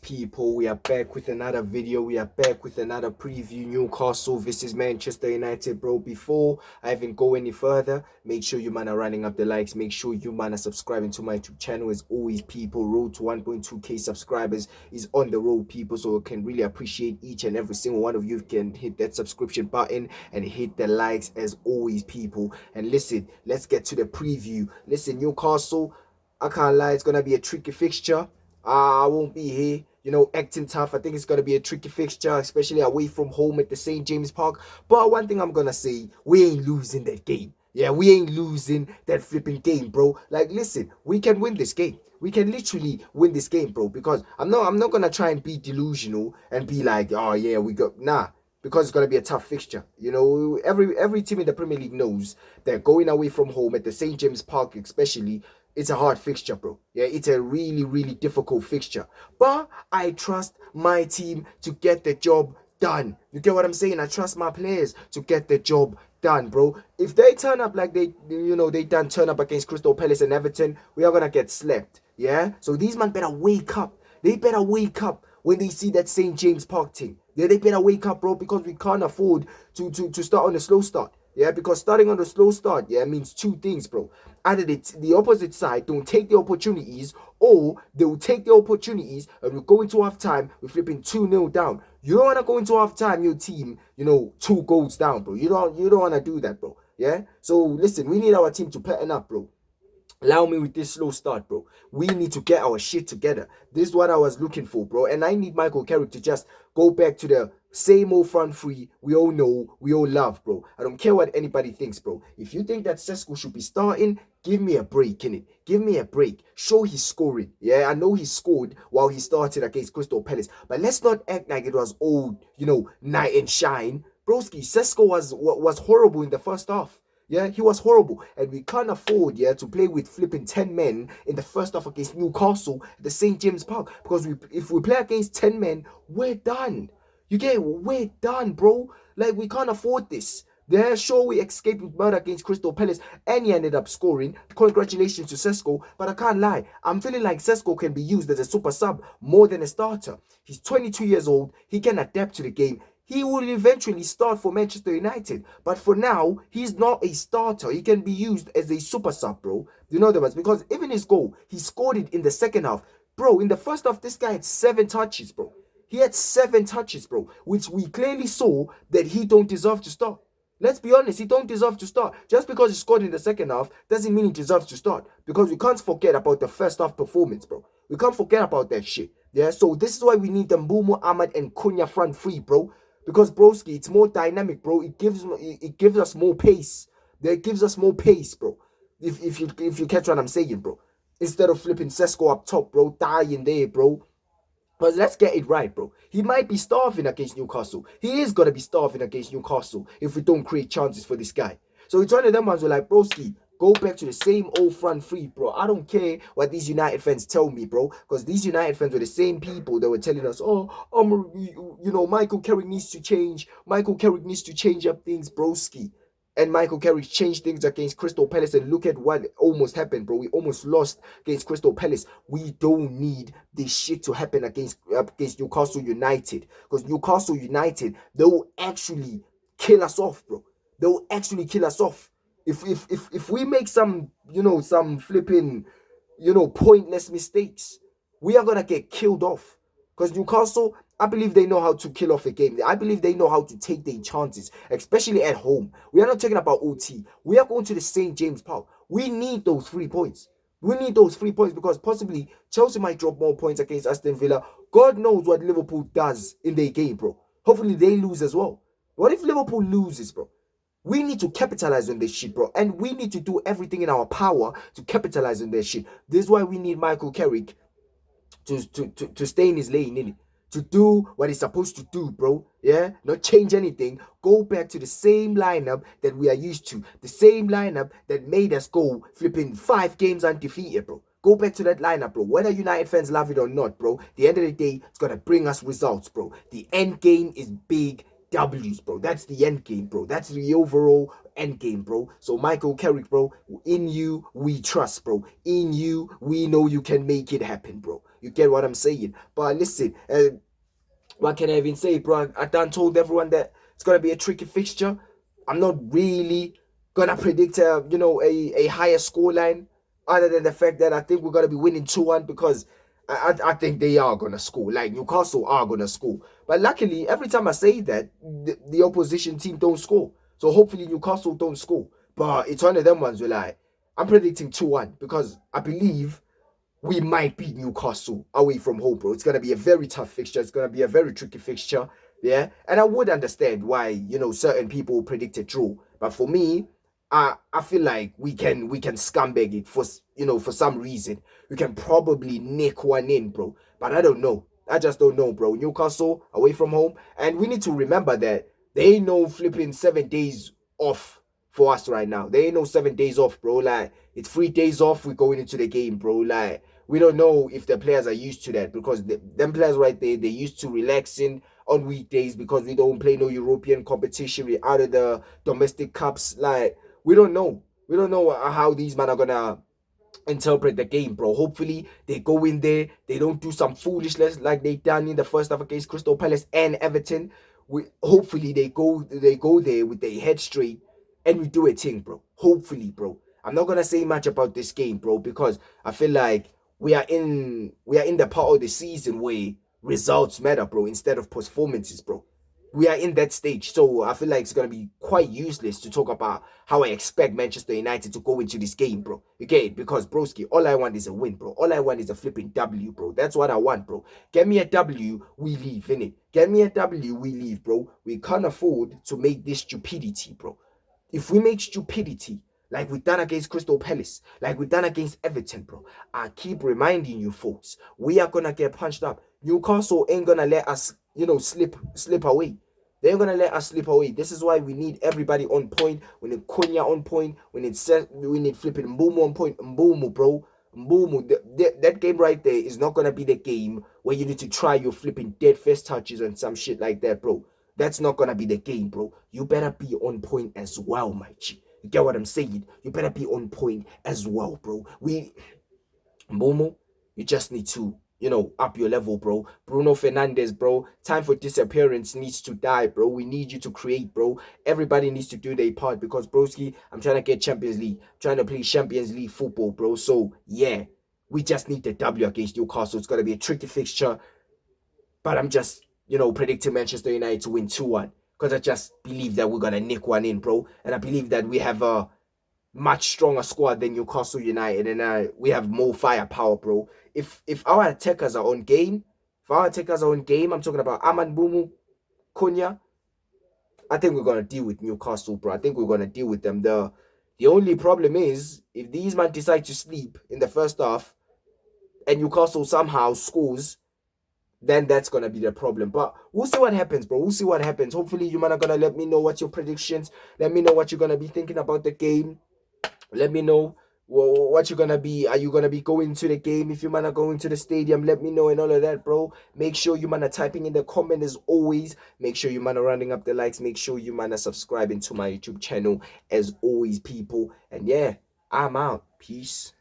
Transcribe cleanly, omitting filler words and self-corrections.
People, we are back with another video. We are back with another preview. Newcastle versus Manchester United, bro. Before I even go any further, make sure you man are running up the likes. Make sure you man are subscribing to my YouTube channel. As always, people, road to 1.2k subscribers is on the road, people. So I can really appreciate each and every single one of you can hit that subscription button and hit the likes as always, people. And listen, let's get to the preview. Listen, Newcastle, I can't lie, it's gonna be a tricky fixture. I won't be here, acting tough. I think it's going to be a tricky fixture, especially away from home at the St. James Park. But one thing I'm going to say, we ain't losing that game. Yeah, we ain't losing that flipping game, bro. Like, listen, we can win this game. We can literally win this game, bro. Because I'm not going to try and be delusional and be like, oh, yeah, we got, nah. Because it's going to be a tough fixture. Every team in the Premier League knows that going away from home at the St. James Park, especially, it's a hard fixture, bro. Yeah, it's a really, really difficult fixture. But I trust my team to get the job done. You get what I'm saying? I trust my players to get the job done, bro. If they turn up like they done turn up against Crystal Palace and Everton, we are gonna get slept. Yeah? So these men better wake up. They better wake up when they see that St. James Park team. Yeah, they better wake up, bro, because we can't afford to start on a slow start. Yeah, because starting on a slow start, yeah, means two things, bro. Either the opposite side don't take the opportunities, or they will take the opportunities and we go into half time, we're flipping 2-0 down. You don't want to go into half time, your team, 2 goals down, bro. You don't want to do that, bro. Yeah? So listen, we need our team to pattern up, bro. Allow me with this slow start, bro. We need to get our shit together. This is what I was looking for, bro. And I need Michael Carrick to just go back to the same old front three we all know, we all love, bro. I don't care what anybody thinks, bro. If you think that Sesko should be starting, give me a break, innit? Give me a break. Show he's scoring. Yeah, I know he scored while he started against Crystal Palace. But let's not act like it was old, night and shine. Broski, Sesko was horrible in the first half. Yeah, he was horrible. And we can't afford, to play with flipping 10 men in the first half against Newcastle at the St. James Park. Because if we play against 10 men, we're done. You get it? We're done, bro. Like, we can't afford this. Yeah, sure, we escaped with murder against Crystal Palace and he ended up scoring. Congratulations to Sesko, but I can't lie. I'm feeling like Sesko can be used as a super sub more than a starter. He's 22 years old. He can adapt to the game. He will eventually start for Manchester United. But for now, he's not a starter. He can be used as a super sub, bro. You know that, because even his goal, he scored it in the second half. Bro, in the first half, this guy had 7 touches, bro. He had 7 touches, bro, which we clearly saw that he don't deserve to start. Let's be honest, he don't deserve to start. Just because he scored in the second half doesn't mean he deserves to start. Because we can't forget about the first half performance, bro. We can't forget about that shit. Yeah, so this is why we need the Mbumo, Ahmad, and Cunha front three, bro. Because broski, it's more dynamic, bro. It gives us more pace. It gives us more pace, bro. If you catch what I'm saying, bro. Instead of flipping Sesko up top, bro, dying there, bro. But let's get it right, bro. He might be starving against Newcastle. He is gonna be starving against Newcastle if we don't create chances for this guy. So it's one of them ones where like, broski, go back to the same old front three, bro. I don't care what these United fans tell me, bro. Because these United fans were the same people that were telling us, Michael Carrick needs to change. Michael Carrick needs to change up things, broski. And Michael Carrick changed things against Crystal Palace. And look at what almost happened, bro. We almost lost against Crystal Palace. We don't need this shit to happen against Newcastle United. Because Newcastle United, they will actually kill us off, bro. They will actually kill us off. If we make some flipping, pointless mistakes, we are gonna get killed off. Because Newcastle, I believe they know how to kill off a game. I believe they know how to take their chances, especially at home. We are not talking about OT. We are going to the St. James Park. We need those 3 points. We need those 3 points because possibly Chelsea might drop more points against Aston Villa. God knows what Liverpool does in their game, bro. Hopefully they lose as well. What if Liverpool loses, bro? We need to capitalize on this shit, bro. And we need to do everything in our power to capitalize on this shit. This is why we need Michael Carrick to stay in his lane, innit? To do what he's supposed to do, bro. Yeah? Not change anything. Go back to the same lineup that we are used to. The same lineup that made us go flipping 5 games undefeated, bro. Go back to that lineup, bro. Whether United fans love it or not, bro. The end of the day, it's gonna bring us results, bro. The end game is big W's, bro. That's the end game, bro. That's the overall end game, bro. So Michael Carrick, bro, in you we trust, bro. In you we know you can make it happen, bro. You get what I'm saying? But listen, what can I even say, bro? I done told everyone that it's gonna be a tricky fixture. I'm not really gonna predict a higher scoreline, other than the fact that I think we're gonna be winning 2-1 because I think they are gonna score. Like Newcastle are gonna score. But luckily, every time I say that, the opposition team don't score. So hopefully Newcastle don't score. But it's one of them ones where like I'm predicting 2-1 because I believe we might beat Newcastle away from home, bro. It's gonna be a very tough fixture. It's gonna be a very tricky fixture. Yeah. And I would understand why, certain people predicted draw. But for me, I feel like we can scumbag it for some reason. We can probably nick one in, bro. But I don't know. I just don't know, bro. Newcastle away from home. And we need to remember that they ain't no flipping 7 days off for us right now. They ain't no 7 days off, bro. Like, it's 3 days off. We're going into the game, bro. Like, we don't know if the players are used to that because them players right there, they're used to relaxing on weekdays because we don't play no European competition. We're out of the domestic cups. Like, we don't know. We don't know how these men are gonna interpret the game, bro. Hopefully they go in there, they don't do some foolishness like they done in the first half against Crystal Palace and Everton. Hopefully they go there with their head straight and we do a thing, bro. Hopefully, bro. I'm not gonna say much about this game, bro, because I feel like we are in the part of the season where results matter, bro, instead of performances, bro. We are in that stage, so I feel like it's gonna be quite useless to talk about how I expect Manchester United to go into this game, bro. Okay, because broski, all I want is a win, bro. All I want is a flipping W, bro. That's what I want, bro. Get me a W, we leave, innit? Get me a W, we leave, bro. We can't afford to make this stupidity, bro. If we make stupidity like we done against Crystal Palace, like we done against Everton, bro, I keep reminding you folks, we are gonna get punched up. Newcastle ain't gonna let us, slip away. They ain't gonna let us slip away. This is why we need everybody on point. We need Cunha on point. We need flipping Mbumo on point. Mbumo, bro. Mbumo. That game right there is not gonna be the game where you need to try your flipping dead first touches and some shit like that, bro. That's not gonna be the game, bro. You better be on point as well, my G. You get what I'm saying? You better be on point as well, bro. Momo, you just need to, up your level, bro. Bruno Fernandes, bro. Time for disappearance needs to die, bro. We need you to create, bro. Everybody needs to do their part because, broski, I'm trying to get Champions League. I'm trying to play Champions League football, bro. So, yeah, we just need the W against Newcastle. It's going to be a tricky fixture, but I'm just, predicting Manchester United to win 2-1 because I just believe that we're going to nick one in, bro. And I believe that we have a much stronger squad than Newcastle United, and we have more firepower, bro. If our attackers are on game, I'm talking about Aman Bumu, Cunha. I think we're gonna deal with Newcastle, bro. I think we're gonna deal with them. The only problem is if these men decide to sleep in the first half and Newcastle somehow scores, then that's gonna be the problem. But we'll see what happens, bro. We'll see what happens. Hopefully, you man are gonna let me know what's your predictions. Let me know what you're gonna be thinking about the game. Let me know what you're gonna be. Are you gonna be going to the game? If you man are going to the stadium, let me know and all of that, bro. Make sure you man are typing in the comment as always. Make sure you man are rounding up the likes. Make sure you man are subscribing to my YouTube channel as always, people. And yeah, I'm out. Peace.